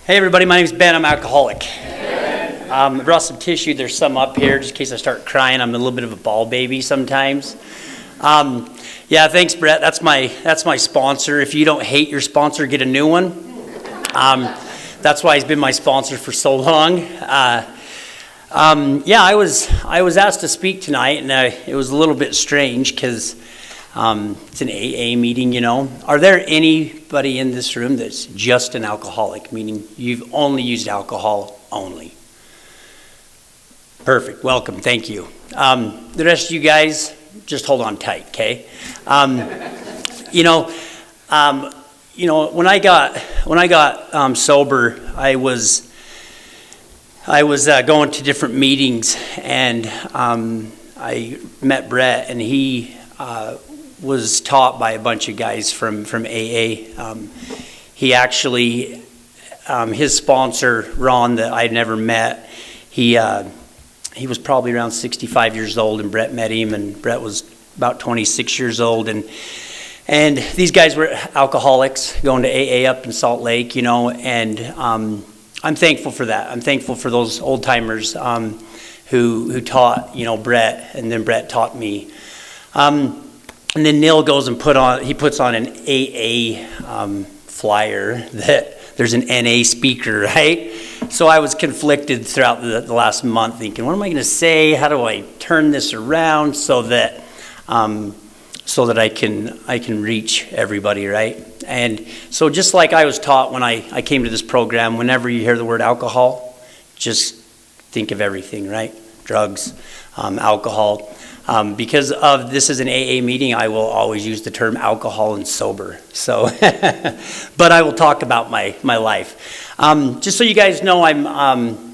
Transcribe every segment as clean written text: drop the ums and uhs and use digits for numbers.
Hey everybody, my name's Ben. I'm alcoholic. I brought some tissue. There's some up here just in case I start crying. I'm a little bit of a ball baby sometimes. Yeah, thanks Brett. That's my sponsor. If you don't hate your sponsor, get a new one. That's why he's been my sponsor for so long. Yeah, I was asked to speak tonight, and it was a little bit strange because it's an AA meeting, you know. Are there anybody in this room that's just an alcoholic, meaning you've only used alcohol only? Perfect. Welcome. Thank you. The rest of you guys, just hold on tight, okay? You know, when I got sober, I was going to different meetings, and I met Brett, and he was taught by a bunch of guys from AA. He actually, his sponsor, Ron, that I'd never met, he was probably around 65 years old, and Brett met him, and Brett was about 26 years old, and these guys were alcoholics going to AA up in Salt Lake, you know, and I'm thankful for that. I'm thankful for those old timers who taught, you know, Brett, and then Brett taught me. And then Neil goes and puts on an AA flyer that there's an NA speaker, right? So I was conflicted throughout the last month, thinking, what am I going to say? How do I turn this around so that I can reach everybody, right? And so just like I was taught when I came to this program, whenever you hear the word alcohol, just think of everything, right? Drugs, alcohol. Because of this is an AA meeting, I will always use the term alcohol and sober. So, but I will talk about my life. Just so you guys know,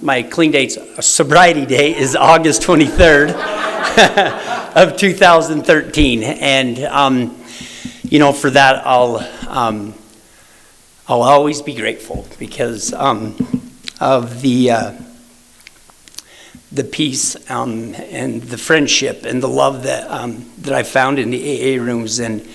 my clean date's sobriety date is August 23rd of 2013, and you know, for that I'll always be grateful because of the peace and the friendship and the love that I found in the AA rooms and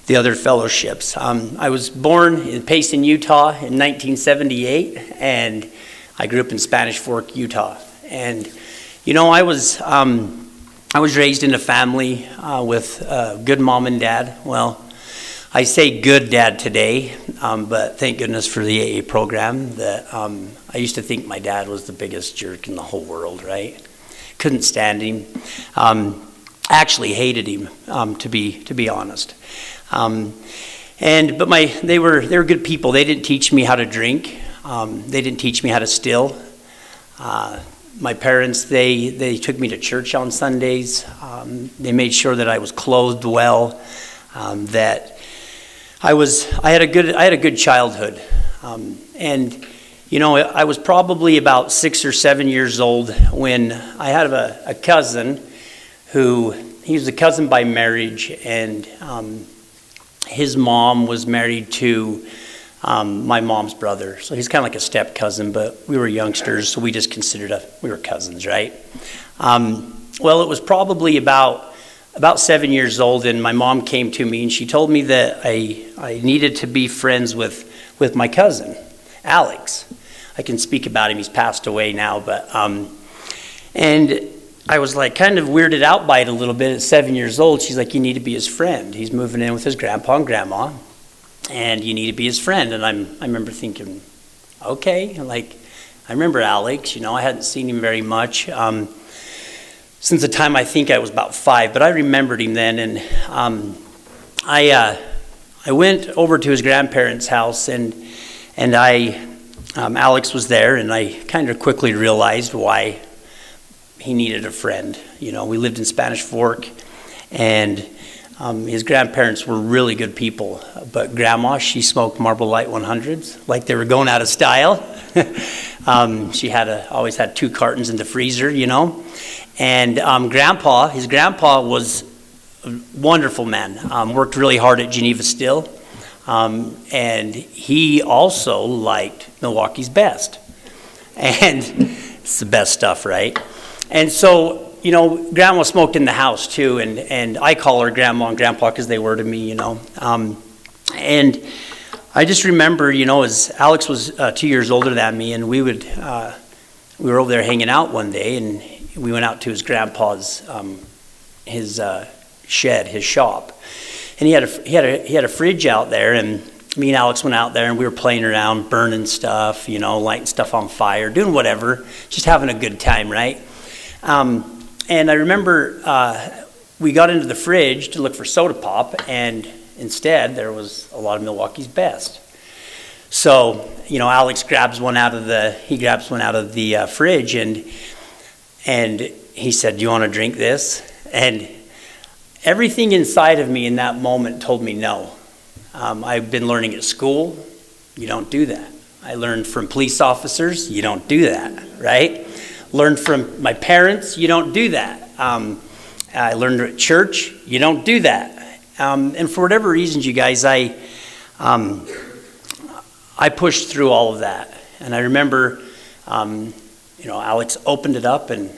the other fellowships. I was born in Payson, Utah in 1978, and I grew up in Spanish Fork, Utah. And you know, I was raised in a family with a good mom and dad. Well, I say good dad today, but thank goodness for the AA program that I used to think my dad was the biggest jerk in the whole world, right? Couldn't stand him. Actually hated him, to be honest. But they were good people. They didn't teach me how to drink. They didn't teach me how to steal. My parents, they took me to church on Sundays. They made sure that I was clothed well, that I had a good childhood, and you know, I was probably about 6 or 7 years old when I had a cousin he was a cousin by marriage, and his mom was married to my mom's brother, so he's kind of like a step cousin, but we were youngsters, so we just considered we were cousins, right? Well, it was probably about 7 years old, and my mom came to me and she told me that I needed to be friends with my cousin, Alex. I can speak about him, he's passed away now, but and I was like kind of weirded out by it a little bit at 7 years old. She's like, you need to be his friend. He's moving in with his grandpa and grandma, and you need to be his friend. And I remember thinking, okay, like I remember Alex, you know, I hadn't seen him very much. Since the time I think I was about 5, but I remembered him then, and I went over to his grandparents' house, and Alex was there, and I kind of quickly realized why he needed a friend. You know, we lived in Spanish Fork, and his grandparents were really good people, but Grandma, she smoked Marlboro Light 100s like they were going out of style. She always had 2 cartons in the freezer, you know. And his grandpa was a wonderful man, worked really hard at Geneva Still, and he also liked Milwaukee's Best. And it's the best stuff, right? And so, you know, Grandma smoked in the house too, and I call her Grandma and Grandpa because they were to me, you know. And I just remember, as Alex was 2 years older than me, and we were over there hanging out one day, and we went out to his grandpa's, his shed, his shop, and he had a fridge out there, and me and Alex went out there, and we were playing around, burning stuff, lighting stuff on fire, doing whatever, just having a good time, right? And I remember we got into the fridge to look for soda pop, and instead there was a lot of Milwaukee's Best. So, Alex grabs one out of the fridge, and he said, "Do you want to drink this?" And everything inside of me in that moment told me no. I've been learning at school, you don't do that. I learned from police officers, you don't do that, right? Learned from my parents, you don't do that. I learned at church, you don't do that. And for whatever reasons, you guys, I pushed through all of that. And I remember, Alex opened it up, and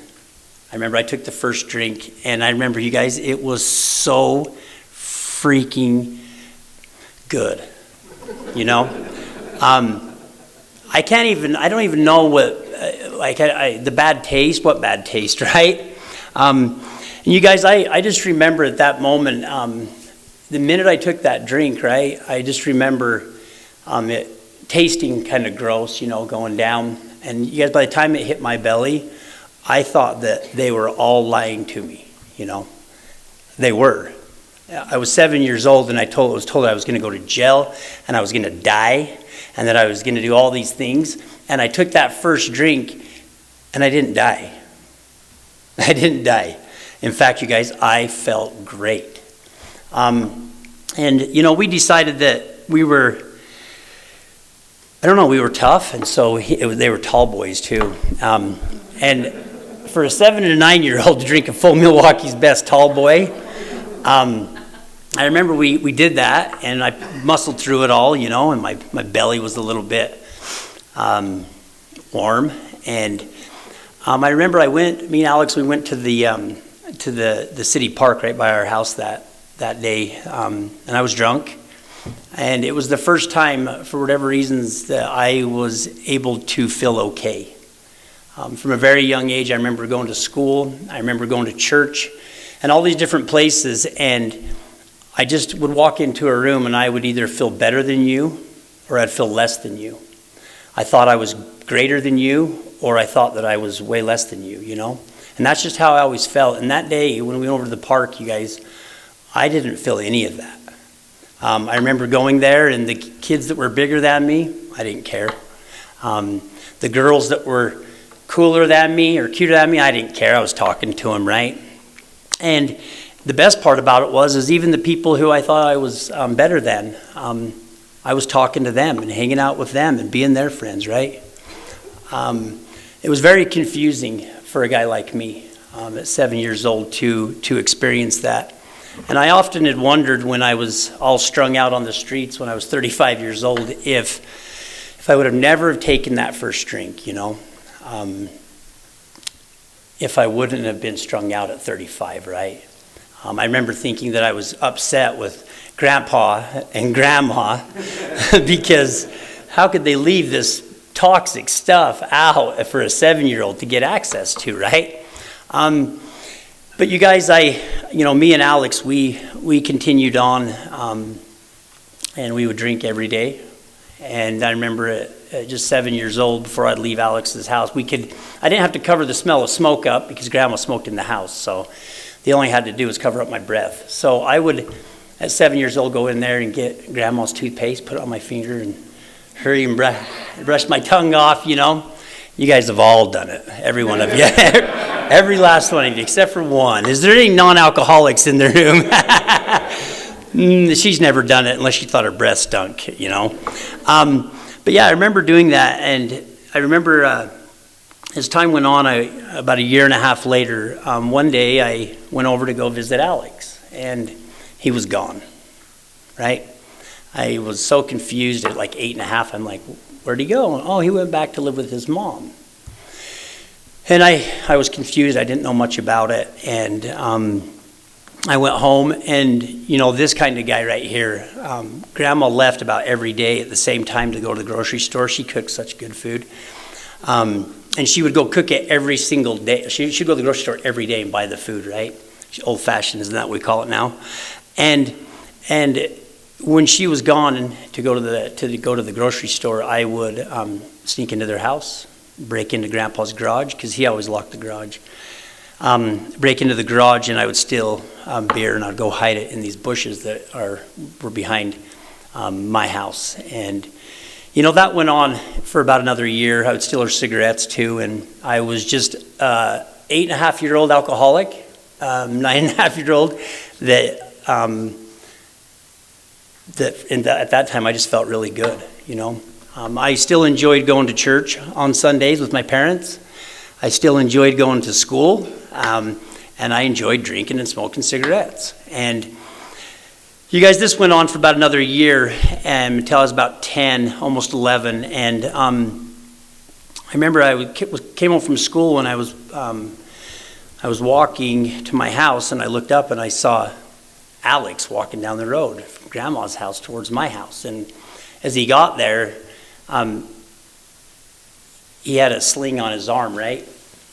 I remember I took the first drink, and I remember, you guys, it was so freaking good, I don't even know what, the bad taste, right? And you guys, I just remember at that moment, the minute I took that drink, right, I just remember it tasting kind of gross, going down. And you guys, by the time it hit my belly, I thought that they were all lying to me, They were. I was 7 years old, and I was told I was going to go to jail, and I was going to die, and that I was going to do all these things. And I took that first drink, and I didn't die. I didn't die. In fact, you guys, I felt great. And, we decided that we were tough, and so they were tall boys too. And for a 7 and a 9-year-old to drink a full Milwaukee's Best tall boy, I remember we did that, and I muscled through it all, and my belly was a little bit warm. And I remember me and Alex, we went to the city park right by our house that day, and I was drunk. And it was the first time, for whatever reasons, that I was able to feel okay. From a very young age, I remember going to school, I remember going to church, and all these different places, and I just would walk into a room, and I would either feel better than you, or I'd feel less than you. I thought I was greater than you, or I thought that I was way less than you, And that's just how I always felt. And that day, when we went over to the park, you guys, I didn't feel any of that. I remember going there, and the kids that were bigger than me, I didn't care. The girls that were cooler than me or cuter than me, I didn't care. I was talking to them, right? And the best part about it is even the people who I thought I was better than, I was talking to them and hanging out with them and being their friends, right? It was very confusing for a guy like me at 7 years old to experience that. And I often had wondered when I was all strung out on the streets when I was 35 years old if I would have never have taken that first drink, if I wouldn't have been strung out at 35, right? I remember thinking that I was upset with Grandpa and Grandma because how could they leave this toxic stuff out for a 7-year-old to get access to, right? But you guys, me and Alex, we continued on, and we would drink every day. And I remember at just 7 years old, before I'd leave Alex's house, I didn't have to cover the smell of smoke up because Grandma smoked in the house. So the only had to do was cover up my breath. So I would, at 7 years old, go in there and get Grandma's toothpaste, put it on my finger, and hurry and brush my tongue off, You guys have all done it, every one of you. Every last one of you, except for one. Is there any non-alcoholics in the room? She's never done it unless she thought her breath stunk, But yeah, I remember doing that, and I remember as time went on, about a year and a half later, one day I went over to go visit Alex, and he was gone, right? I was so confused at like 8 and a half. I'm like, where'd he go? Oh, he went back to live with his mom. And I was confused. I didn't know much about it. And I went home, and this kind of guy right here, Grandma left about every day at the same time to go to the grocery store. She cooked such good food. And she would go cook it every single day. She'd go to the grocery store every day and buy the food, right? Old-fashioned, isn't that what we call it now? And when she was gone to go to the grocery store, I would sneak into their house, break into Grandpa's garage, because he always locked the garage. Break into the garage, and I would steal beer, and I'd go hide it in these bushes that were behind my house. And that went on for about another year. I would steal her cigarettes too, and I was just 8.5-year-old alcoholic, 9.5-year-old at that time I just felt really good. I still enjoyed going to church on Sundays with my parents. I still enjoyed going to school, and I enjoyed drinking and smoking cigarettes. And you guys, this went on for about another year until I was about 10, almost 11. And I remember I came home from school, and I was walking to my house, and I looked up and I saw Alex walking down the road from Grandma's house towards my house. And as he got there, he had a sling on his arm, right?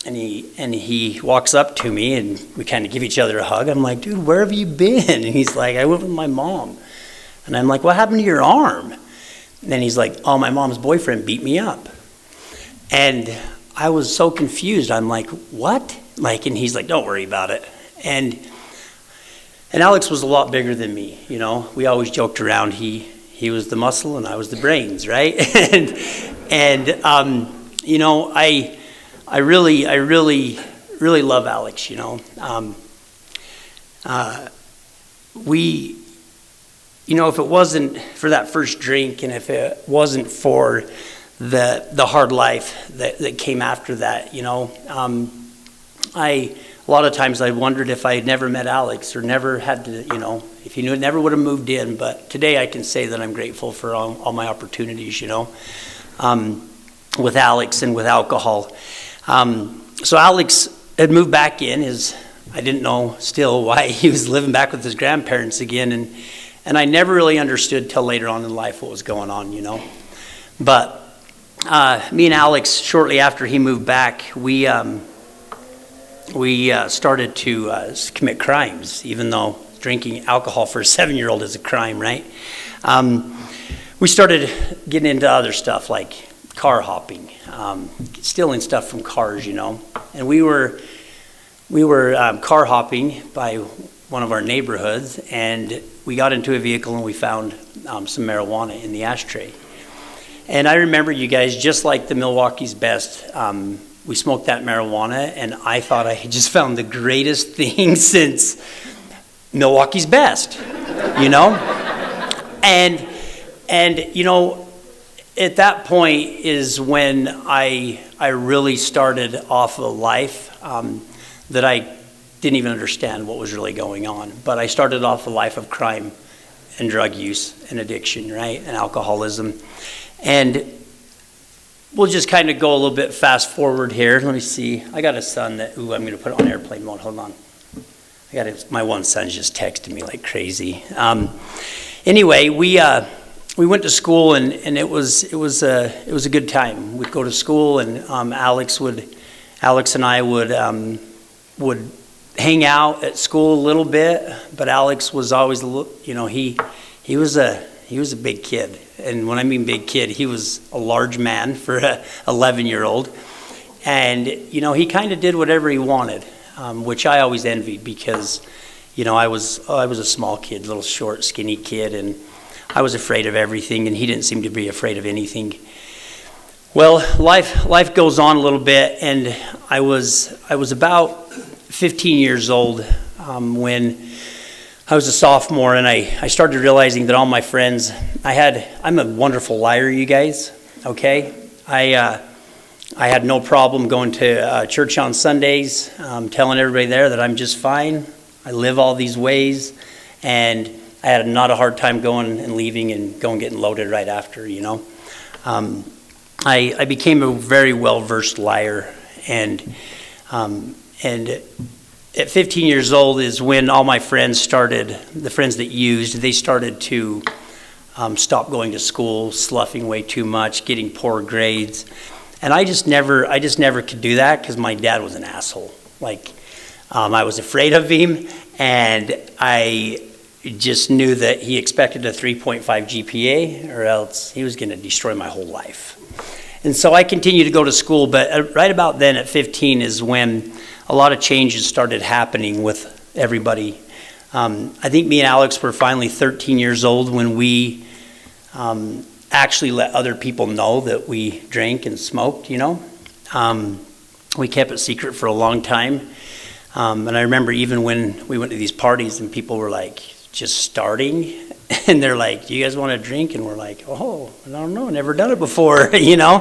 And he walks up to me, and we kind of give each other a hug. I'm like, dude, where have you been? And he's like, I went with my mom. And I'm like, what happened to your arm? And then he's like, oh, my mom's boyfriend beat me up. And I was so confused. I'm like, what? And he's like, don't worry about it. And Alex was a lot bigger than me. We always joked around. He was the muscle, and I was the brains, right? I really love Alex. If it wasn't for that first drink, and if it wasn't for the hard life that came after that, a lot of times I wondered if I had never met Alex, or never had to, if he never would have moved in. But today I can say that I'm grateful for all my opportunities, with Alex and with alcohol. So Alex had moved back in. I didn't know still why he was living back with his grandparents again, and I never really understood till later on in life what was going on, But me and Alex, shortly after he moved back, we started to commit crimes, even though drinking alcohol for a 7-year-old is a crime, right? We started getting into other stuff like car hopping, stealing stuff from cars, And we were car hopping by one of our neighborhoods, and we got into a vehicle, and we found some marijuana in the ashtray. And I remember, you guys, just like the Milwaukee's Best, we smoked that marijuana, and I thought I had just found the greatest thing since Milwaukee's Best, And at that point is when I really started off a life that I didn't even understand what was really going on. But I started off a life of crime and drug use and addiction, right, and alcoholism. And we'll just kind of go a little bit fast forward here. Let me see. I got a son I'm going to put on airplane mode. Hold on. My one son's just texting me like crazy. Anyway, we went to school, and it was a good time. We'd go to school, and Alex and I would hang out at school a little bit. But Alex was always he was a big kid, and when I mean big kid, he was a large man for a 11-year-old, and he kind of did whatever he wanted, which I always envied, because I was a small kid, little short, skinny kid, and I was afraid of everything, and he didn't seem to be afraid of anything. Well, life goes on a little bit, and I was about 15 years old when I was a sophomore, and I started realizing that all my friends, I'm a wonderful liar, you guys, okay? I had no problem going to church on Sundays, telling everybody there that I'm just fine. I live all these ways, and I had not a hard time going and leaving and going getting loaded right after, I became a very well-versed liar, and at 15 years old is when all my friends started, the friends that used, they started to stop going to school, sloughing way too much, getting poor grades. And I just never could do that because my dad was an asshole. Like, I was afraid of him, and I just knew that he expected a 3.5 GPA or else he was going to destroy my whole life. And so I continued to go to school, but right about then at 15 is when a lot of changes started happening with everybody. I think me and Alex were finally 13 years old when we actually let other people know that we drank and smoked, you know. We kept it secret for a long time. And I remember even when we went to these parties and people were like just starting and they're like, do you guys want to drink? And we're like, oh, I don't know, never done it before, you know.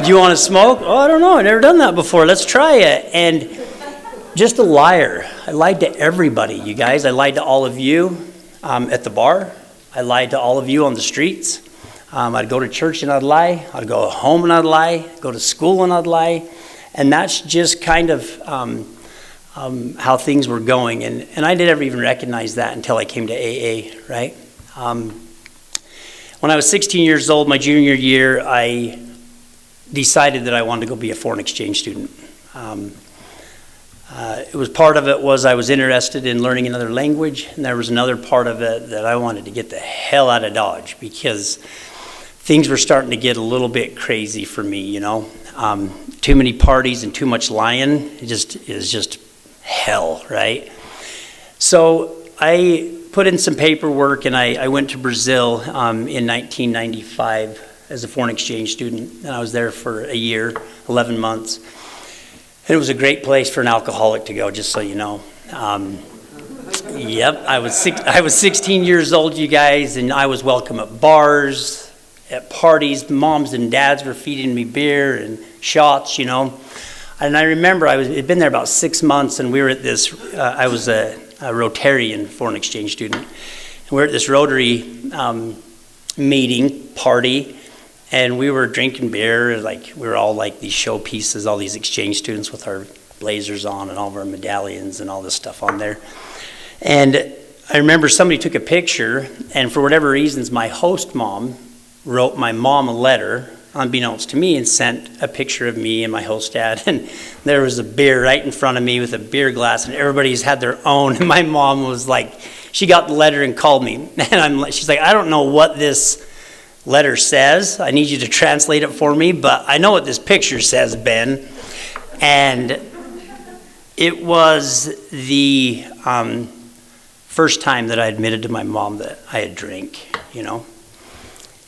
Do you want to smoke? Oh, I don't know, I've never done that before, let's try it. And just a liar. I lied to everybody, you guys. I lied to all of you at the bar. I lied to all of you on the streets. I'd go to church and I'd lie. I'd go home and I'd lie. Go to school and I'd lie. And that's just kind of how things were going. And I didn't ever even recognize that until I came to AA, right? When I was 16 years old, my junior year, I decided that I wanted to go be a foreign exchange student. It was part of it was I was interested in learning another language, and there was another part of it that I wanted to get the hell out of Dodge because things were starting to get a little bit crazy for me, you know. Too many parties and too much lying is just hell, right? So I put in some paperwork and I went to Brazil in 1995 as a foreign exchange student, and I was there for a year, 11 months. And it was a great place for an alcoholic to go, just so you know. Yep, I was 16 years old, you guys, and I was welcome at bars, at parties. Moms and dads were feeding me beer and shots, you know. And I remember it'd been there about 6 months, and we were at this, I was a Rotarian foreign exchange student. And we were at this Rotary meeting, party, and we were drinking beer, like we were all like these showpieces, all these exchange students with our blazers on and all of our medallions and all this stuff on there. And I remember somebody took a picture, and for whatever reasons, my host mom wrote my mom a letter, unbeknownst to me, and sent a picture of me and my host dad. And there was a beer right in front of me with a beer glass, and everybody's had their own. And my mom was like, she got the letter and called me. And she's like, I don't know what this letter says. I need you to translate it for me, but I know what this picture says, Ben. And it was the first time that I admitted to my mom that I had drank, you know.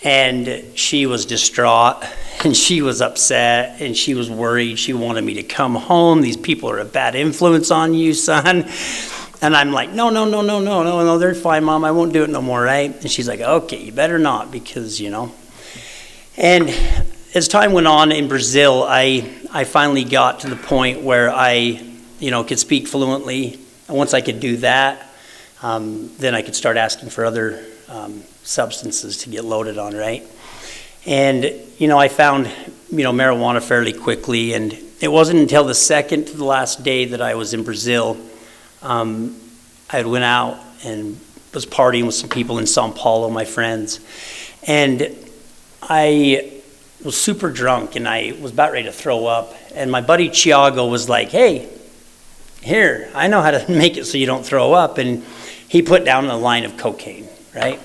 And she was distraught, and she was upset, and she was worried. She wanted me to come home. These people are a bad influence on you, son. And I'm like, no, they're fine, Mom. I won't do it no more, right? And she's like, okay, you better not, because, you know. And as time went on in Brazil, I finally got to the point where I, you know, could speak fluently. And once I could do that, then I could start asking for other substances to get loaded on, right? And, you know, I found, you know, marijuana fairly quickly. And it wasn't until the second to the last day that I was in Brazil, I had went out and was partying with some people in São Paulo, my friends, and I was super drunk and I was about ready to throw up, and my buddy Thiago was like, hey, here, I know how to make it so you don't throw up, and he put down a line of cocaine, right?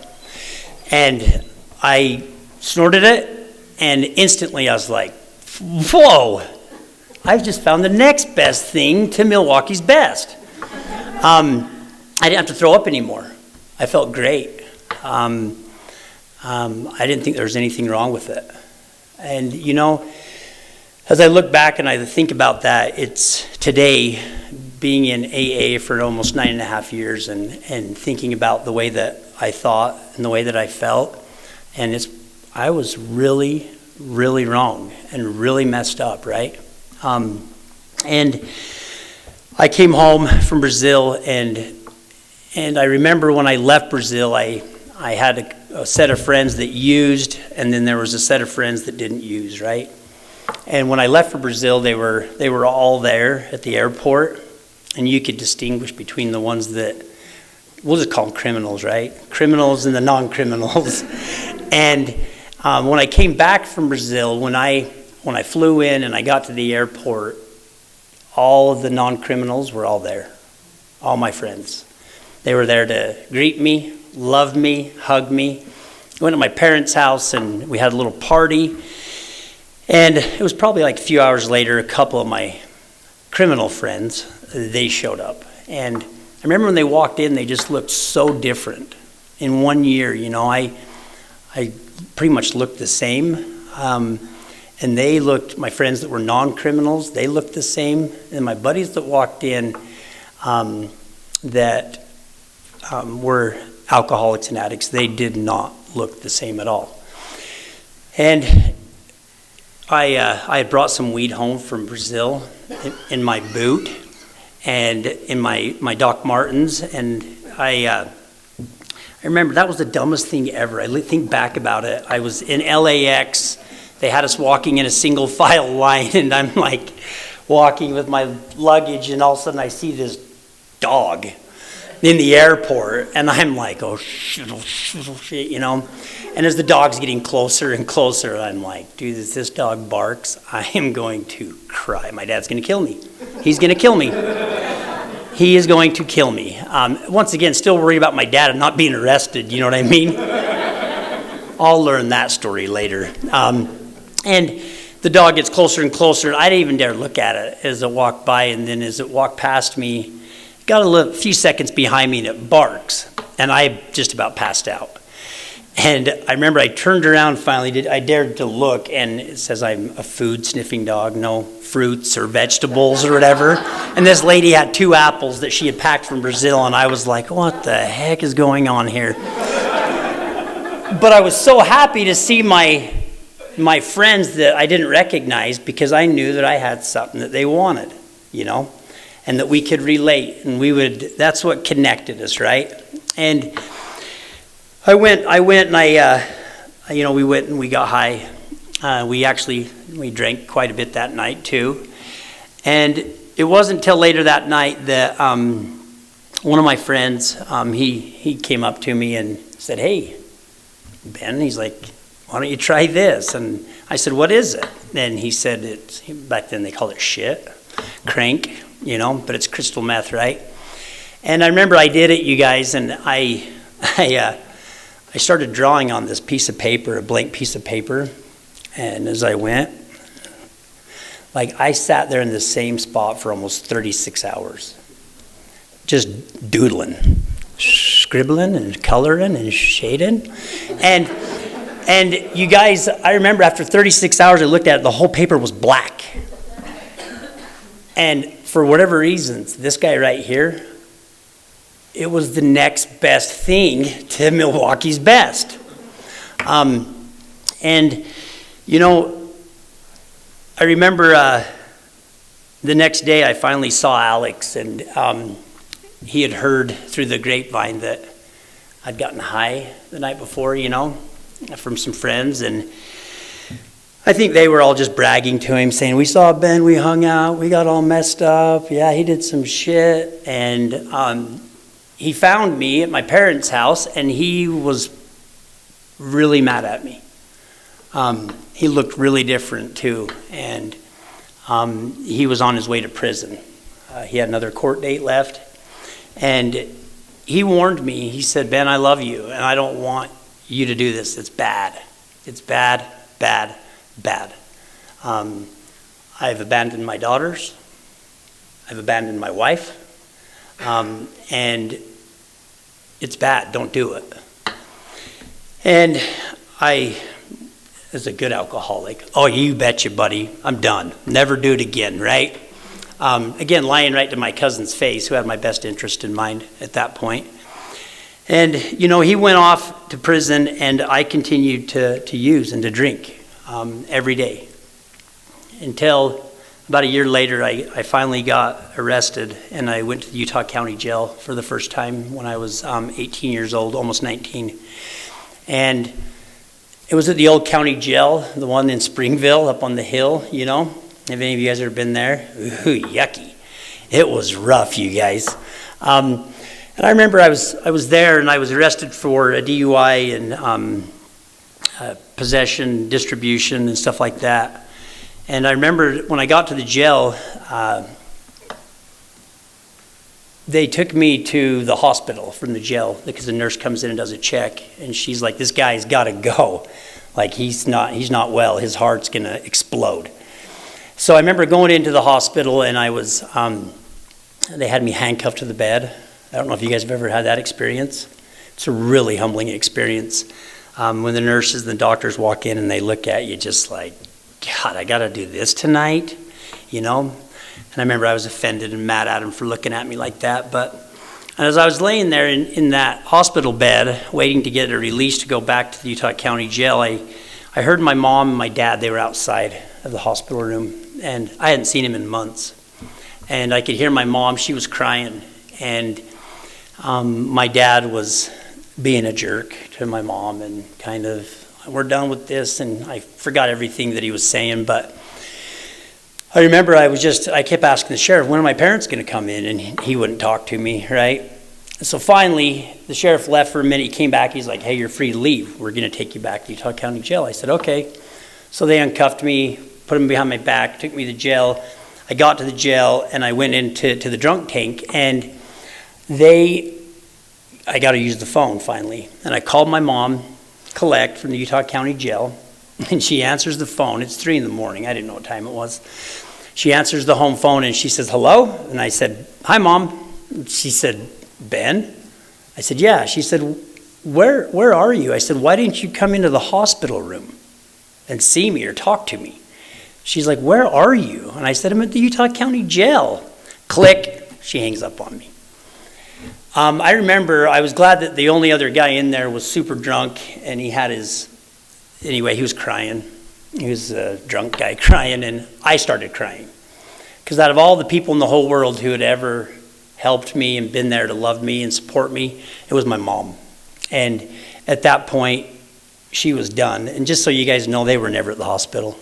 And I snorted it, and instantly I was like, whoa, I've just found the next best thing to Milwaukee's best. I didn't have to throw up anymore. I felt great. I didn't think there was anything wrong with it. And, you know, as I look back and I think about that, it's today, being in AA for almost 9.5 years and thinking about the way that I thought and the way that I felt, and I was really, really wrong and really messed up, right? And I came home from Brazil, and I remember when I left Brazil, I had a set of friends that used, and then there was a set of friends that didn't use, right? And when I left for Brazil, they were all there at the airport, and you could distinguish between the ones that, we'll just call them criminals, right? Criminals and the non-criminals. And when I came back from Brazil, when I flew in and I got to the airport, all of the non-criminals were all there, all my friends. They were there to greet me, love me, hug me. I went to my parents' house and we had a little party. And it was probably like a few hours later, a couple of my criminal friends, they showed up. And I remember when they walked in, they just looked so different. In 1 year, I pretty much looked the same. And they looked, my friends that were non-criminals, they looked the same. And my buddies that walked in that were alcoholics and addicts, they did not look the same at all. And I had brought some weed home from Brazil in my boot and in my Doc Martens. And I remember that was the dumbest thing ever. I think back about it. I was in LAX. They had us walking in a single file line, and I'm like walking with my luggage, and all of a sudden I see this dog in the airport, and I'm like, oh shit, And as the dog's getting closer and closer, I'm like, dude, if this dog barks, I am going to cry. My dad's going to kill me. He's going to kill me. He is going to kill me. Once again, still worried about my dad and not being arrested, you know what I mean? I'll learn that story later. And the dog gets closer and closer, and I didn't even dare look at it as it walked by, and then as it walked past me, got a few seconds behind me, and it barks, and I just about passed out. And I remember I turned around finally, I dared to look, and it says I'm a food-sniffing dog, no fruits or vegetables or whatever. And this lady had 2 apples that she had packed from Brazil, and I was like, what the heck is going on here? But I was so happy to see my friends that I didn't recognize, because I knew that I had something that they wanted, and that we could relate, and that's what connected us, right? And I went and we went and we got high. We drank quite a bit that night too. And it wasn't until later that night that one of my friends, he came up to me and said, hey, Ben, he's like, why don't you try this? And I said, what is it? And he said, back then they called it shit, crank, but it's crystal meth, right? And I remember I did it, you guys, and I started drawing on this piece of paper, a blank piece of paper. And as I went, I sat there in the same spot for almost 36 hours, just doodling, scribbling and coloring and shading. And you guys, I remember after 36 hours, I looked at it, the whole paper was black. And for whatever reasons, this guy right here, it was the next best thing to Milwaukee's best. And, I remember the next day I finally saw Alex, and he had heard through the grapevine that I'd gotten high the night before, from some friends, and I think they were all just bragging to him, saying, we saw Ben, we hung out, we got all messed up, yeah, he did some shit. And he found me at my parents' house, and he was really mad at me. He looked really different too, and he was on his way to prison. He had another court date left, and he warned me. He said, Ben, I love you, and I don't want you to do this. It's bad. It's bad, bad, bad. I've abandoned my daughters. I've abandoned my wife. And it's bad. Don't do it. And I, as a good alcoholic, oh, you betcha, buddy. I'm done. Never do it again, right? Again, lying right to my cousin's face, who had my best interest in mind at that point. And, he went off to prison, and I continued to use and to drink every day until about a year later, I finally got arrested, and I went to the Utah County Jail for the first time when I was 18 years old, almost 19. And It was at the old county jail, the one in Springville up on the hill, you know. Have any of you guys ever been there? Ooh, yucky. It was rough, you guys. And I remember I was there, and I was arrested for a DUI and possession, distribution, and stuff like that. And I remember when I got to the jail, they took me to the hospital from the jail because the nurse comes in and does a check, and she's like, "This guy's got to go. Like he's not well. His heart's gonna explode." So I remember going into the hospital, and I was they had me handcuffed to the bed. I don't know if you guys have ever had that experience. It's a really humbling experience when the nurses and the doctors walk in and they look at you just like, "God, I got to do this tonight," you know. And I remember I was offended and mad at him for looking at me like that. But as I was laying there in that hospital bed, waiting to get a release to go back to the Utah County Jail, I heard my mom and my dad, they were outside of the hospital room, and I hadn't seen him in months. And I could hear my mom, she was crying, and my dad was being a jerk to my mom and kind of, "We're done with this," and I forgot everything that he was saying, but I remember I kept asking the sheriff, "When are my parents going to come in?" And he wouldn't talk to me, right? So finally, the sheriff left for a minute. He came back. He's like, "Hey, you're free to leave. We're going to take you back to Utah County Jail." I said, "Okay." So they uncuffed me, put him behind my back, took me to jail. I got to the jail, and I went into the drunk tank, and I got to use the phone finally. And I called my mom, Collect, from the Utah County Jail, and she answers the phone. It's 3 a.m. I didn't know what time it was. She answers the home phone, and she says, "Hello?" And I said, "Hi, Mom." She said, "Ben?" I said, "Yeah." She said, Where are you?" I said, "Why didn't you come into the hospital room and see me or talk to me?" She's like, "Where are you?" And I said, "I'm at the Utah County Jail." Click. She hangs up on me. I remember I was glad that the only other guy in there was super drunk, and he was crying. He was a drunk guy crying, and I started crying. Because out of all the people in the whole world who had ever helped me and been there to love me and support me, it was my mom. And at that point, she was done. And just so you guys know, they were never at the hospital.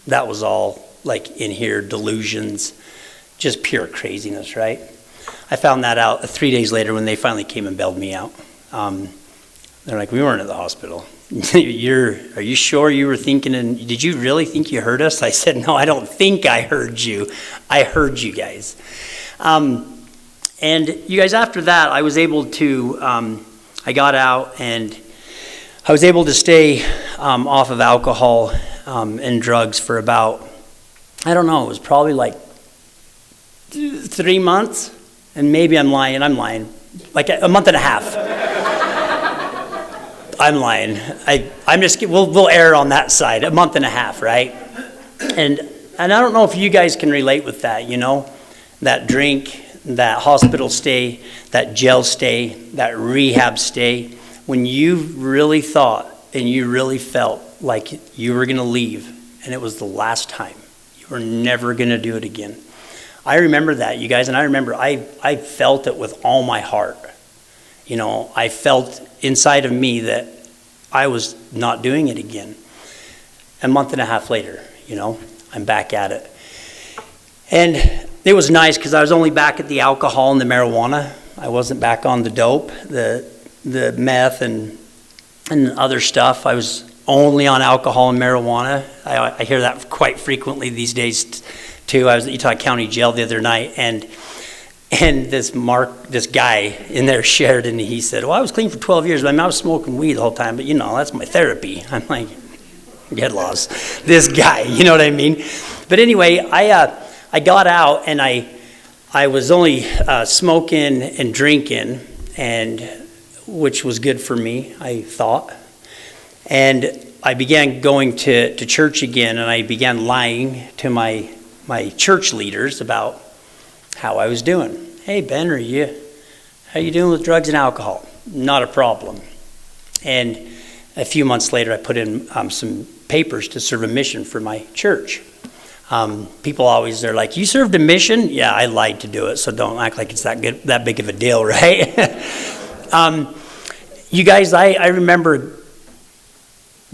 That was all like in here, delusions, just pure craziness, right? I found that out 3 days later when they finally came and bailed me out. They're like, "We weren't at the hospital." Are you sure you were thinking, and did you really think you heard us? I said, "No, I don't think I heard you. I heard you guys." And you guys, after that, I was able to, I got out, and I was able to stay off of alcohol and drugs for about, I don't know, it was probably like 3 months, and maybe I'm lying, like a month and a half. I'm lying. We'll err on that side. A month and a half, right? And I don't know if you guys can relate with that, you know, that drink, that hospital stay, that jail stay, that rehab stay, when you really thought and you really felt like you were going to leave and it was the last time. You were never going to do it again. I remember that, you guys, and I remember I felt it with all my heart. You know, I felt inside of me that I was not doing it again. A month and a half later, you know, I'm back at it. And it was nice because I was only back at the alcohol and the marijuana. I wasn't back on the dope, the meth and other stuff. I was only on alcohol and marijuana. I hear that quite frequently these days too. I was at Utah County Jail the other night, and this guy in there shared, and he said, "Well, I was clean for 12 years, but I mean, I was smoking weed the whole time, but you know, that's my therapy." I'm like, get lost. This guy, you know what I mean? But anyway, I got out, and I was only smoking and drinking, and which was good for me, I thought. And I began going to church again, and I began lying to my church leaders about how I was doing. "Hey, Ben, how you doing with drugs and alcohol?" Not a problem. And a few months later, I put in some papers to serve a mission for my church. People always, they're like, "You served a mission?" Yeah, I lied to do it, so don't act like it's that big of a deal, right? You guys, I remember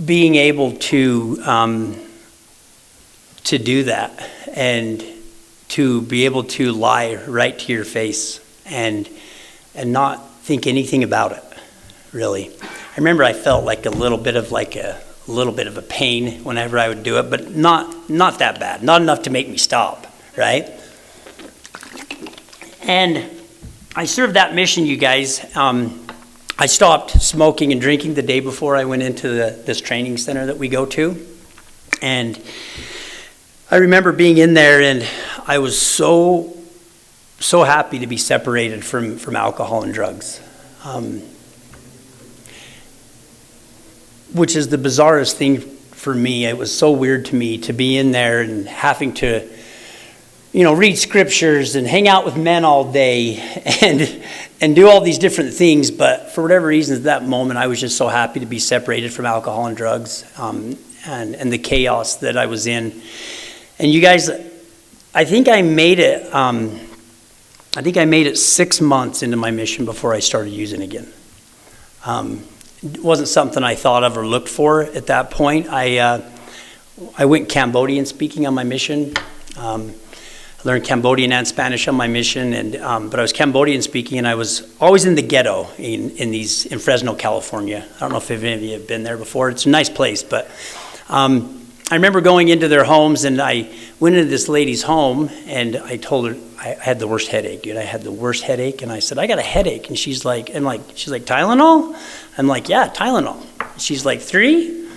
being able to do that and to be able to lie right to your face and not think anything about it, really. I remember I felt like a little bit of a pain whenever I would do it, but not that bad, not enough to make me stop, right? And I served that mission, you guys. I stopped smoking and drinking the day before I went into this training center that we go to. And I remember being in there, and I was so happy to be separated from alcohol and drugs. Which is the bizarrest thing for me. It was so weird to me to be in there and having to, read scriptures and hang out with men all day and do all these different things. But for whatever reason, at that moment, I was just so happy to be separated from alcohol and drugs and the chaos that I was in. And you guys, I think I made it 6 months into my mission before I started using again. It wasn't something I thought of or looked for at that point. I went Cambodian speaking on my mission. I learned Cambodian and Spanish on my mission, but I was Cambodian speaking, and I was always in the ghetto in Fresno, California. I don't know if any of you have been there before. It's a nice place, but I remember going into their homes, and I went into this lady's home, and I told her I had the worst headache, dude. I had the worst headache, and I said, I got a headache, and she's like, Tylenol? I'm like, yeah, Tylenol. She's like, 3?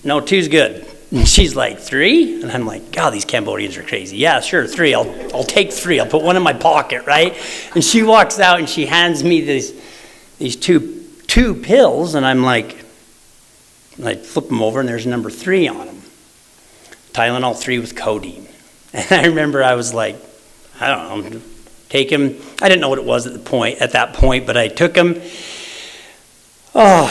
No, 2's good. And she's like, 3? And I'm like, God, these Cambodians are crazy. Yeah, sure, 3. I'll take 3. I'll put one in my pocket, right? And she walks out, and she hands me these two pills, and I'm like, and I flip them over, and there's number 3 on them. Tylenol 3 with codeine. And I remember I was like, I don't know, take them. I didn't know what it was at that point, but I took them. Oh,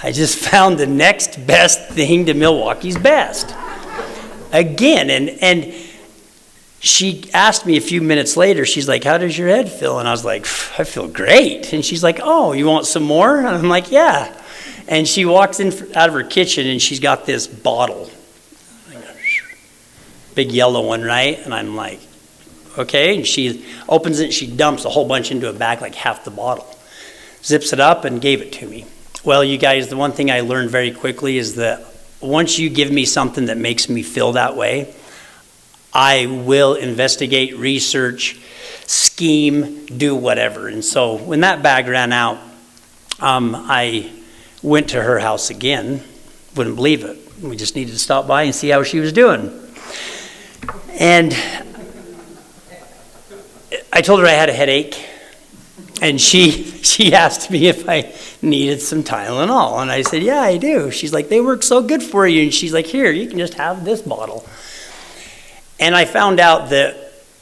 I just found the next best thing to Milwaukee's Best. Again, and she asked me a few minutes later, she's like, how does your head feel? And I was like, I feel great. And she's like, oh, you want some more? And I'm like, yeah. And she walks out of her kitchen, and she's got this bottle. Big yellow one, right? And I'm like, okay. And she opens it, and she dumps a whole bunch into a bag, like half the bottle. Zips it up and gave it to me. Well, you guys, the one thing I learned very quickly is that once you give me something that makes me feel that way, I will investigate, research, scheme, do whatever. And so when that bag ran out, I went to her house again. Wouldn't believe it. We just needed to stop by and see how she was doing. And I told her I had a headache, and she asked me if I needed some Tylenol, and I said, yeah, I do. She's like, they work so good for you, and she's like, here, you can just have this bottle. And I found out that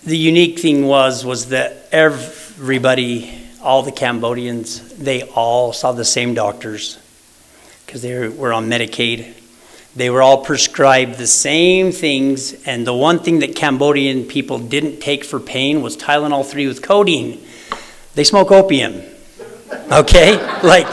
the unique thing was that everybody, all the Cambodians, they all saw the same doctors because they were on Medicaid. They were all prescribed the same things, and the one thing that Cambodian people didn't take for pain was Tylenol 3 with codeine. They smoke opium, okay? Like,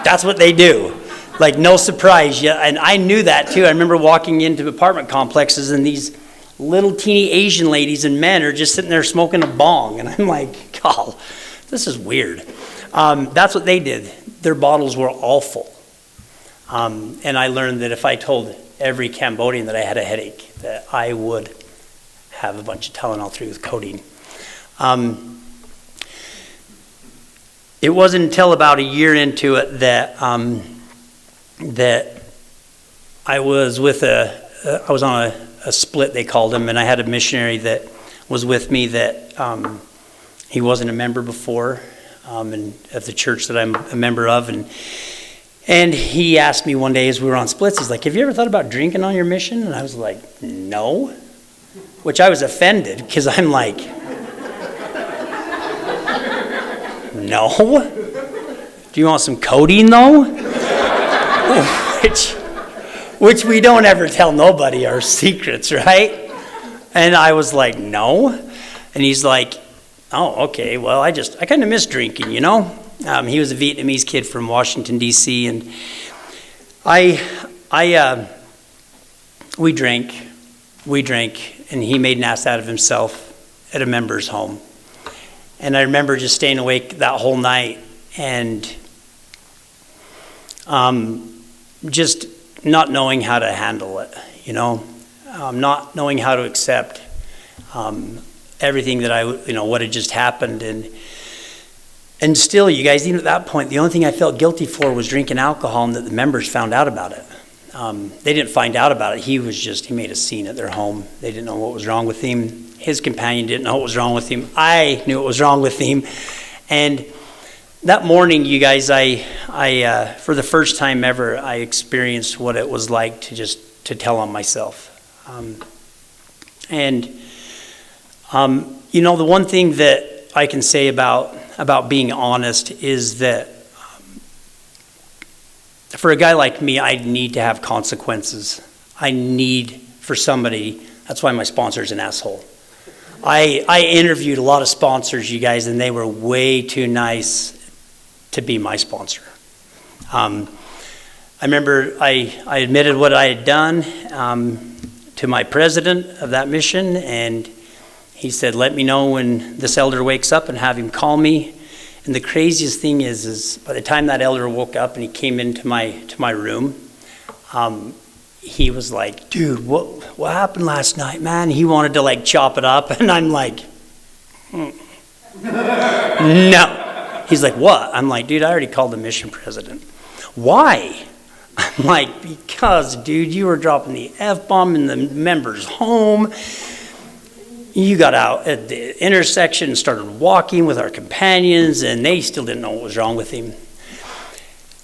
that's what they do. Like, no surprise. Yeah, and I knew that, too. I remember walking into apartment complexes, and these little teeny Asian ladies and men are just sitting there smoking a bong, and I'm like, God, this is weird. That's what they did. Their bottles were all full. And I learned that if I told every Cambodian that I had a headache, that I would have a bunch of Tylenol 3 with codeine. It wasn't until about a year into it that that I was on a split, they called him, and I had a missionary that was with me that he wasn't a member before and of the church that I'm a member of, and he asked me one day as we were on splits, he's like, have you ever thought about drinking on your mission? And I was like, no. Which I was offended, because I'm like, no? Do you want some codeine, though? which we don't ever tell nobody our secrets, right? And I was like, no. And he's like, oh, okay, well, I kind of miss drinking, you know? He was a Vietnamese kid from Washington, D.C., and We drank, and he made an ass out of himself at a member's home. And I remember just staying awake that whole night and just not knowing how to handle it, not knowing how to accept everything that what had just happened. And still, you guys, even at that point, the only thing I felt guilty for was drinking alcohol, and that the members found out about it. They didn't find out about it. He made a scene at their home. They didn't know what was wrong with him. His companion didn't know what was wrong with him. I knew what was wrong with him. And that morning, you guys, I for the first time ever, I experienced what it was like to tell on myself. The one thing that I can say about being honest is that for a guy like me, I need to have consequences. I need for somebody. That's why my sponsor's an asshole. I interviewed a lot of sponsors, you guys, and they were way too nice to be my sponsor. I remember I admitted what I had done to my president of that mission, and he said, let me know when this elder wakes up and have him call me. And the craziest thing is by the time that elder woke up and he came into my room, he was like, dude, what happened last night, man? He wanted to chop it up, and I'm like, no. He's like, what? I'm like, dude, I already called the mission president. Why? I'm like, because, dude, you were dropping the F-bomb in the member's home. You got out at the intersection and started walking with our companions, and they still didn't know what was wrong with him.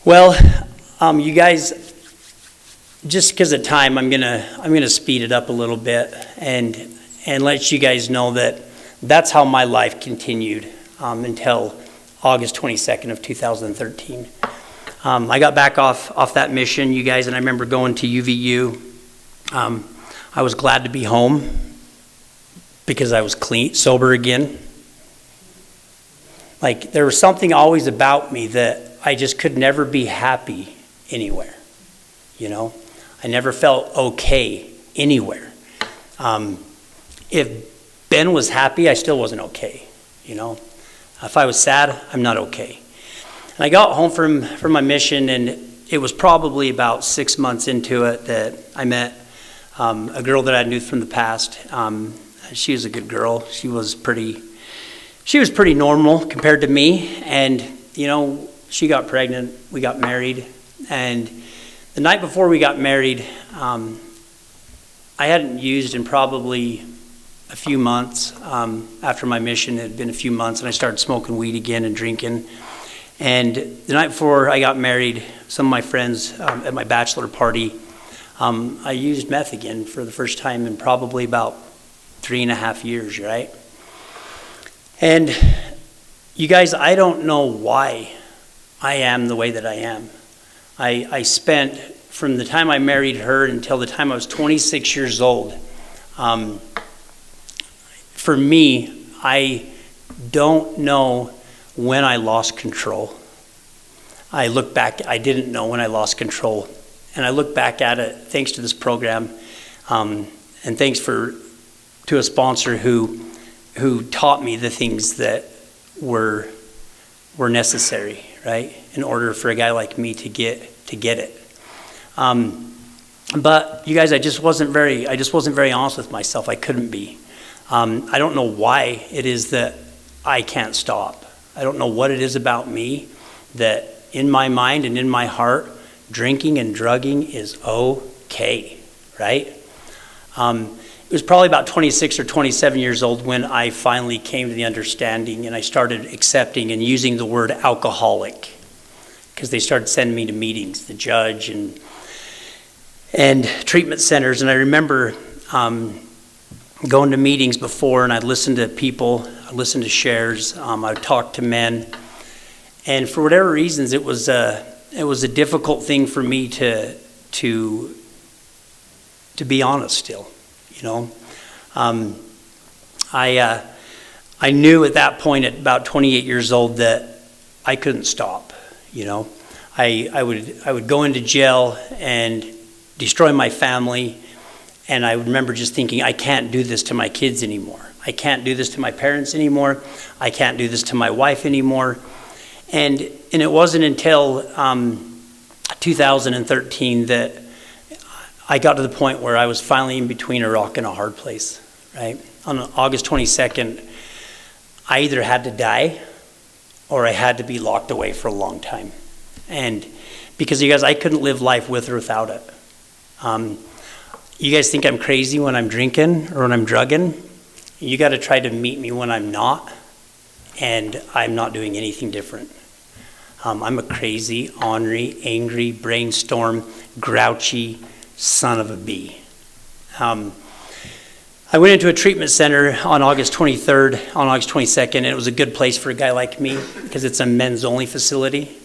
Well, you guys, just because of time, I'm gonna speed it up a little bit and let you guys know that that's how my life continued until August 22nd of 2013. I got back off that mission, you guys, and I remember going to UVU. I was glad to be home, because I was sober again. There was something always about me that I just could never be happy anywhere. I never felt okay anywhere. If Ben was happy, I still wasn't okay. If I was sad, I'm not okay. And I got home from my mission, and it was probably about 6 months into it that I met a girl that I knew from the past. She was a good girl. She was pretty normal compared to me. And, she got pregnant. We got married. And the night before we got married, I hadn't used in probably a few months. After my mission, it had been a few months, and I started smoking weed again and drinking. And the night before I got married, some of my friends at my bachelor party, I used meth again for the first time in probably about 3.5 years, right? And you guys, I don't know why I am the way that I am. I spent, from the time I married her until the time I was 26 years old, for me, I don't know when I lost control. I look back, I didn't know when I lost control. And I look back at it, thanks to this program, and thanks to a sponsor who taught me the things that were necessary, right, in order for a guy like me to get it. But you guys, I just wasn't very honest with myself. I couldn't be. I don't know why it is that I can't stop. I don't know what it is about me that in my mind and in my heart, drinking and drugging is okay, right? It was probably about 26 or 27 years old when I finally came to the understanding, and I started accepting and using the word alcoholic, because they started sending me to meetings, the judge and treatment centers. And I remember going to meetings before, and I'd listen to people, I'd listen to shares, I'd talk to men, and for whatever reasons, it was a difficult thing for me to be honest still. I knew at that point, at about 28 years old, that I couldn't stop. I would go into jail and destroy my family. And I remember just thinking, I can't do this to my kids anymore. I can't do this to my parents anymore. I can't do this to my wife anymore. And it wasn't until 2013 that I got to the point where I was finally in between a rock and a hard place, right? On August 22nd, I either had to die or I had to be locked away for a long time. And because you guys, I couldn't live life with or without it. You guys think I'm crazy when I'm drinking or when I'm drugging? You got to try to meet me when I'm not, and I'm not doing anything different. I'm a crazy, ornery, angry, brainstorm, grouchy son of a bee. I went into a treatment center on August 23rd, on August 22nd, and it was a good place for a guy like me because it's a men's only facility.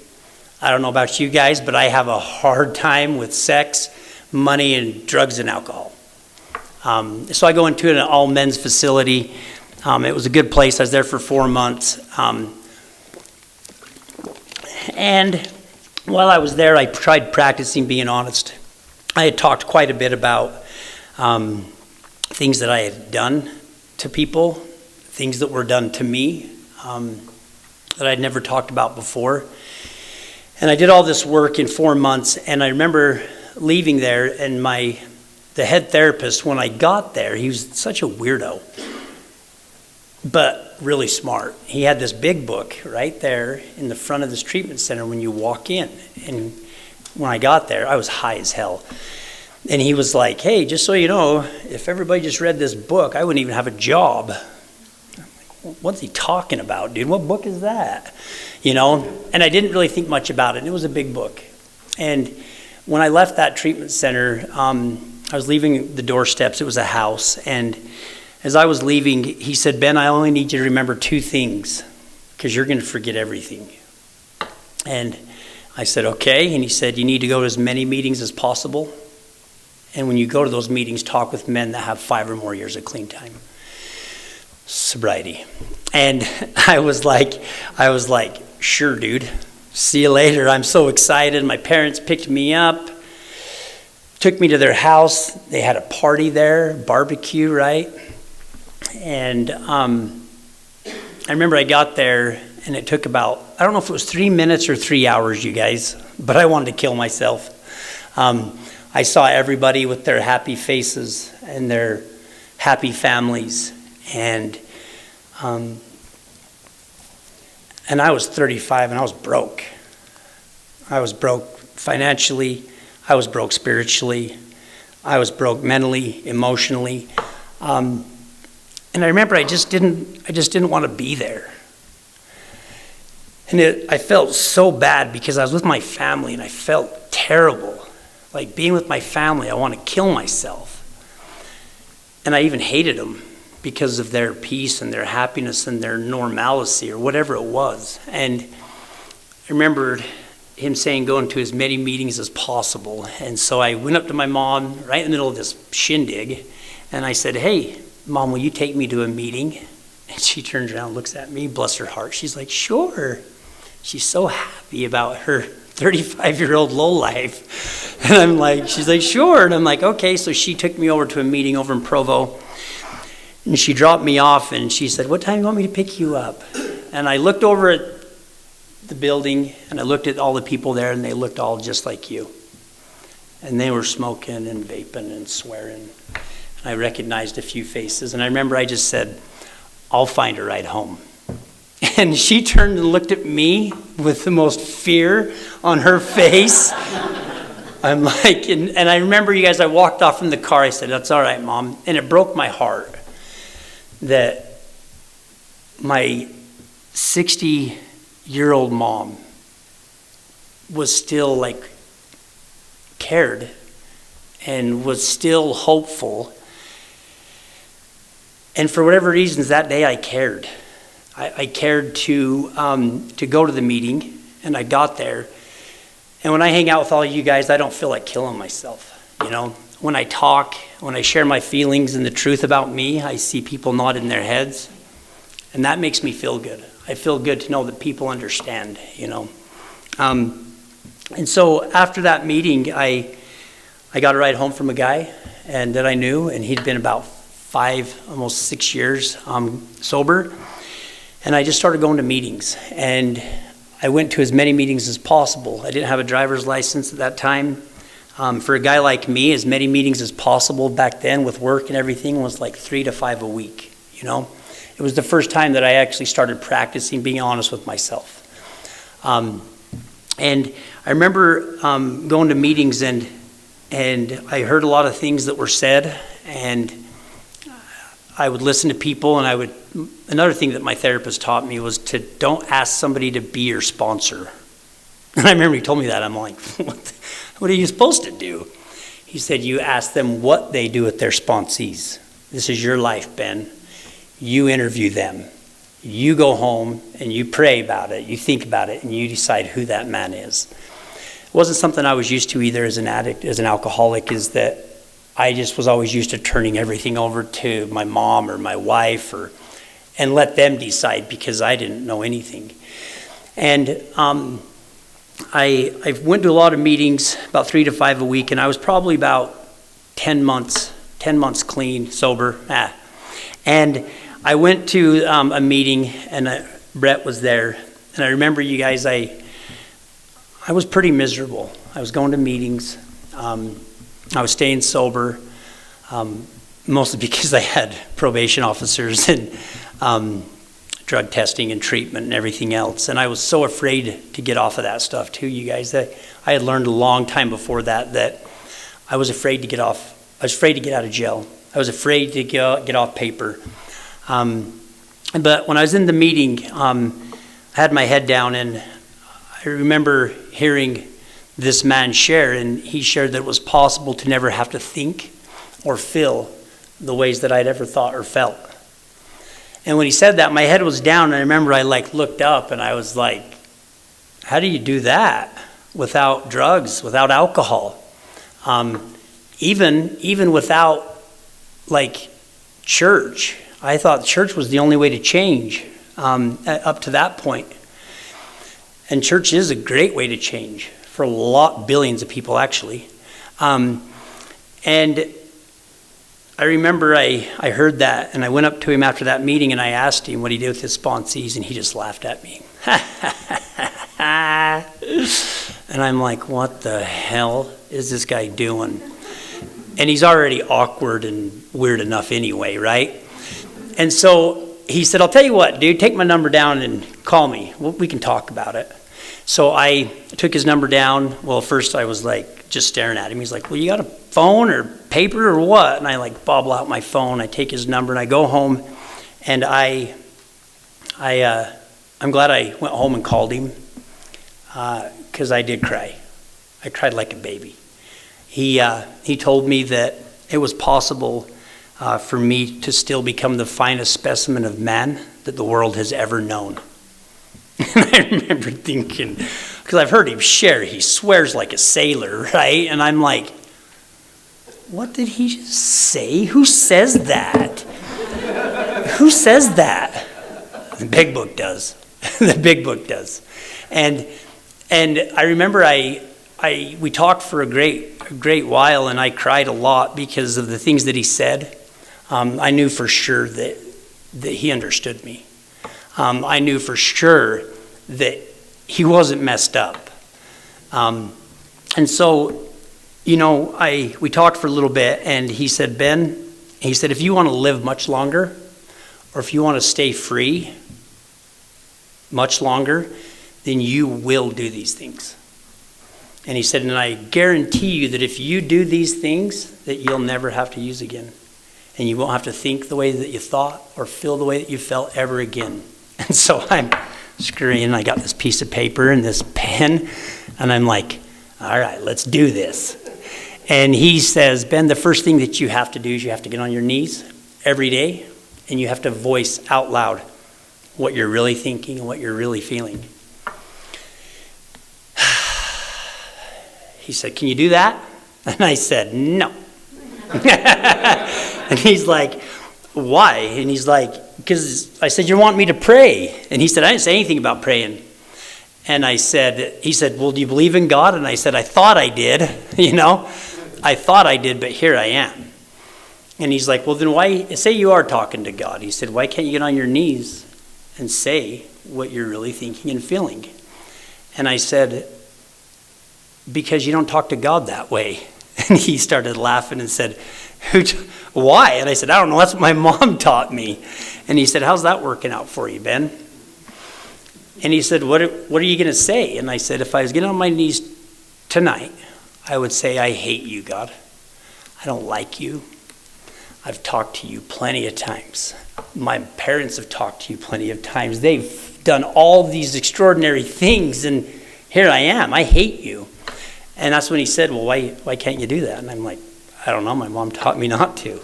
I don't know about you guys, but I have a hard time with sex, money, and drugs and alcohol. So I go into an all men's facility. It was a good place. I was there for 4 months. And while I was there, I tried practicing being honest. I had talked quite a bit about things that I had done to people, things that were done to me that I'd never talked about before. And I did all this work in 4 months, and I remember leaving there, and the head therapist, when I got there, he was such a weirdo, but really smart. He had this big book right there in the front of this treatment center when you walk in. And when I got there, I was high as hell. And he was like, hey, just so you know, if everybody just read this book, I wouldn't even have a job. I'm like, what's he talking about, dude? What book is that? You know? And I didn't really think much about it. It was a big book. And when I left that treatment center, I was leaving the doorsteps. It was a house. And as I was leaving, he said, Ben, I only need you to remember 2 things because you're going to forget everything. And I said, okay. And he said, you need to go to as many meetings as possible. And when you go to those meetings, talk with men that have 5 or more years of clean time. Sobriety. And I was like, sure, dude. See you later. I'm so excited. My parents picked me up, took me to their house. They had a party there, barbecue, right? And I remember I got there, and it took about, I don't know if it was 3 minutes or 3 hours, you guys, but I wanted to kill myself. I saw everybody with their happy faces and their happy families, and I was 35, and I was broke. I was broke financially. I was broke spiritually. I was broke mentally, emotionally. And I remember I just didn't want to be there. And I felt so bad because I was with my family, and I felt terrible. Like being with my family, I want to kill myself. And I even hated them because of their peace and their happiness and their normalcy or whatever it was. And I remembered him saying go into as many meetings as possible. And so I went up to my mom right in the middle of this shindig, and I said, hey, Mom, will you take me to a meeting? And she turns around and looks at me, bless her heart. She's like, sure. She's so happy about her 35-year-old lowlife. And I'm like, she's like, sure. And I'm like, okay. So she took me over to a meeting over in Provo. And she dropped me off, and she said, what time do you want me to pick you up? And I looked over at the building, and I looked at all the people there, and they looked all just like you. And they were smoking and vaping and swearing. And I recognized a few faces. And I remember I just said, I'll find a ride home. And she turned and looked at me with the most fear on her face. I'm like, and I remember, you guys, I walked off from the car. I said, that's all right, Mom. And it broke my heart that my 60-year-old mom was still like cared and was still hopeful. And for whatever reasons, that day I cared. I cared to go to the meeting, and I got there. And when I hang out with all you guys, I don't feel like killing myself, you know. When I talk, when I share my feelings and the truth about me, I see people nodding their heads, and that makes me feel good. I feel good to know that people understand, you know. And so after that meeting, I got a ride home from a guy and that I knew, and he'd been about 5, almost 6 years sober. And I just started going to meetings, and I went to as many meetings as possible. I didn't have a driver's license at that time. For a guy like me, as many meetings as possible back then with work and everything was like 3 to 5 a week, you know. It was the first time that I actually started practicing being honest with myself. And I remember going to meetings, and I heard a lot of things that were said, and I would listen to people, and another thing that my therapist taught me was to don't ask somebody to be your sponsor. And I remember he told me that. I'm like, what are you supposed to do? He said, you ask them what they do with their sponsees. This is your life, Ben. You interview them. You go home and you pray about it. You think about it and you decide who that man is. It wasn't something I was used to either as an addict, as an alcoholic, is that I just was always used to turning everything over to my mom or my wife and let them decide because I didn't know anything. And I went to a lot of meetings, about 3 to 5 a week, and I was probably about 10 months clean, sober. And I went to a meeting, and Brett was there. And I remember, you guys, I was pretty miserable. I was going to meetings. I was staying sober, mostly because I had probation officers and drug testing and treatment and everything else. And I was so afraid to get off of that stuff too, you guys. That I had learned a long time before that I was afraid to get off. I was afraid to get out of jail. I was afraid to get off paper. But when I was in the meeting, I had my head down, and I remember hearing this man share, and he shared that it was possible to never have to think or feel the ways that I'd ever thought or felt. And when he said that, my head was down, and I remember I looked up, and I was like, how do you do that without drugs, without alcohol? Even without church. I thought church was the only way to change up to that point. And church is a great way to change for billions of people, actually. And I remember I heard that, and I went up to him after that meeting, and I asked him what he did with his sponsees, and he just laughed at me. And I'm like, what the hell is this guy doing? And he's already awkward and weird enough anyway, right? And so he said, I'll tell you what, dude, take my number down and call me. We can talk about it. So I took his number down. Well, first I was just staring at him. He's like, well, you got a phone or paper or what? And I bobble out my phone. I take his number and I go home, and I'm glad I went home and called him because I did cry. I cried like a baby. He told me that it was possible for me to still become the finest specimen of man that the world has ever known. And I remember thinking, because I've heard him share, he swears like a sailor, right? And I'm like, what did he just say? Who says that? Who says that? The big book does. The big book does. And I remember we talked for a great while, and I cried a lot because of the things that he said. I knew for sure that he understood me. I knew for sure that he wasn't messed up. And so, we talked for a little bit, and he said, Ben, if you want to live much longer, or if you want to stay free much longer, then you will do these things. And he said, and I guarantee you that if you do these things, that you'll never have to use again. And you won't have to think the way that you thought or feel the way that you felt ever again. And so I'm screwing, I got this piece of paper and this pen, and I'm like, all right, let's do this. And he says, Ben, the first thing that you have to do is you have to get on your knees every day, and you have to voice out loud what you're really thinking and what you're really feeling. He said, can you do that? And I said, no. And he's like, why? And he's like, because I said, you want me to pray? And he said, I didn't say anything about praying. And he said, well, do you believe in God? And I said, I thought I did, I thought I did, but here I am. And he's like, well, then why, say you are talking to God. He said, why can't you get on your knees and say what you're really thinking and feeling? And I said, because you don't talk to God that way. And he started laughing and said, why? And I said, I don't know, that's what my mom taught me. And he said, how's that working out for you, Ben? And he said, what are you going to say? And I said, if I was getting on my knees tonight, I would say, I hate you, God. I don't like you. I've talked to you plenty of times. My parents have talked to you plenty of times. They've done all these extraordinary things, and here I am. I hate you. And that's when he said, well, why can't you do that? And I'm like, I don't know. My mom taught me not to.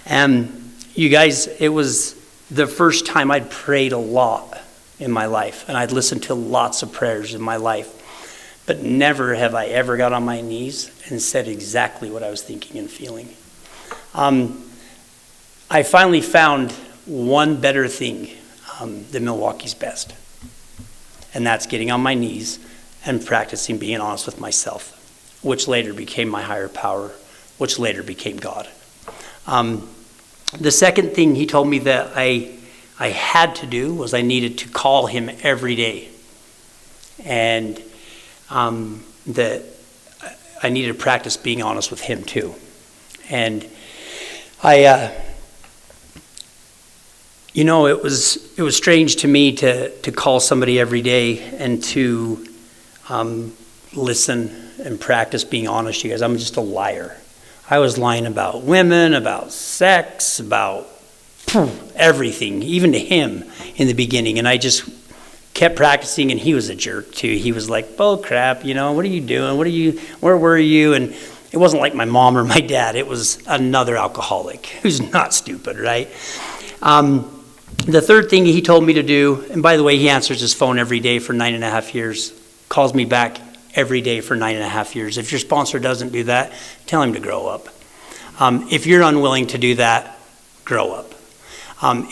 And you guys, it was the first time I'd prayed a lot in my life, and I'd listened to lots of prayers in my life, but never have I ever got on my knees and said exactly what I was thinking and feeling. I finally found one better thing than Milwaukee's Best, and that's getting on my knees and practicing being honest with myself, which later became my higher power, which later became God. The second thing he told me that I had to do was I needed to call him every day, and that I needed to practice being honest with him too. And it was strange to me to call somebody every day and to listen and practice being honest. You guys, I'm just a liar. I was lying about women, about sex, about everything, even to him in the beginning. And I just kept practicing, and he was a jerk too. He was like, bull crap, what are you doing? Where were you? And it wasn't like my mom or my dad. It was another alcoholic who's not stupid, right? The third thing he told me to do, and by the way, he answers his phone every day for 9.5 years, calls me back every day for 9.5 years. If your sponsor doesn't do that, tell him to grow up. If you're unwilling to do that, grow up.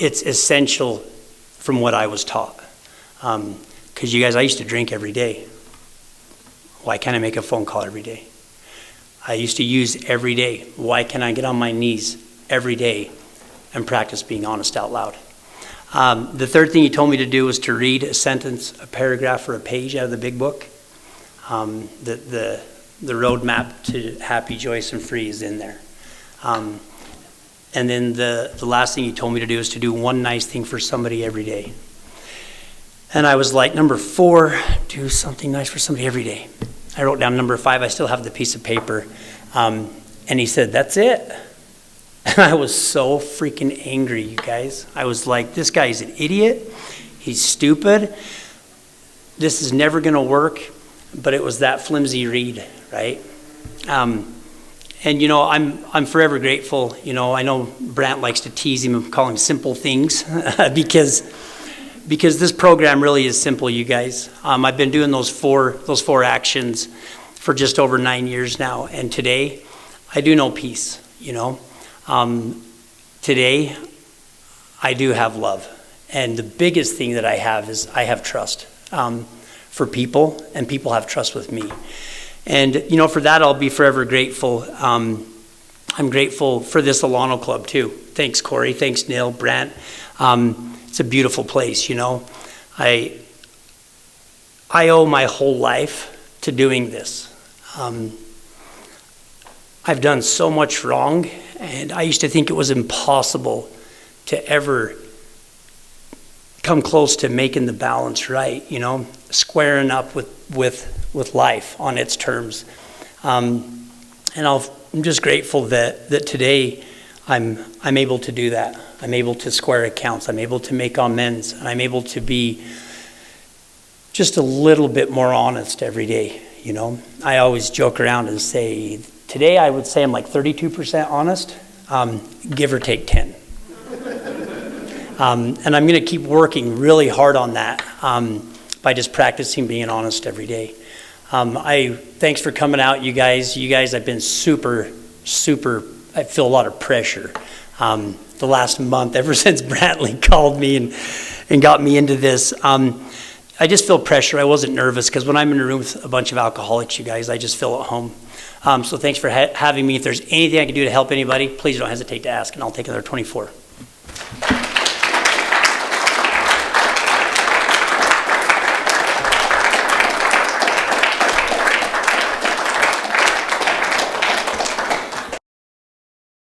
It's essential from what I was taught. Because you guys, I used to drink every day. Why can't I make a phone call every day? I used to use every day. Why can't I get on my knees every day and practice being honest out loud? The third thing he told me to do was to read a sentence, a paragraph, or a page out of the big book. The roadmap to happy, joyous, and free is in there. And then the last thing he told me to do is to do one nice thing for somebody every day. And I was like, number 4, do something nice for somebody every day. I wrote down number 5. I still have the piece of paper. And he said, that's it. And I was so freaking angry, you guys. I was like, this guy's an idiot. He's stupid. This is never going to work. But it was that flimsy reed, right? And I'm forever grateful. I know Brant likes to tease him and call him simple things because this program really is simple, you guys. I've been doing those four actions for just over 9 years now, and today I do know peace. Today I do have love, and the biggest thing that I have is I have trust for people, and people have trust with me. And, for that, I'll be forever grateful. I'm grateful for this Alano Club, too. Thanks, Corey. Thanks, Neil, Brant. It's a beautiful place, I owe my whole life to doing this. I've done so much wrong, and I used to think it was impossible to ever come close to making the balance right, squaring up with life on its terms. And I'm just grateful that today I'm able to do that. I'm able to square accounts. I'm able to make amends. And I'm able to be just a little bit more honest every day, I always joke around and say, today I would say I'm like 32% honest, give or take 10. And I'm going to keep working really hard on that by just practicing being honest every day. Thanks for coming out, you guys. You guys have been super, I feel a lot of pressure the last month, ever since Brantley called me and got me into this. I just feel pressure. I wasn't nervous because when I'm in a room with a bunch of alcoholics, you guys, I just feel at home. So thanks for having me. If there's anything I can do to help anybody, please don't hesitate to ask, and I'll take another 24.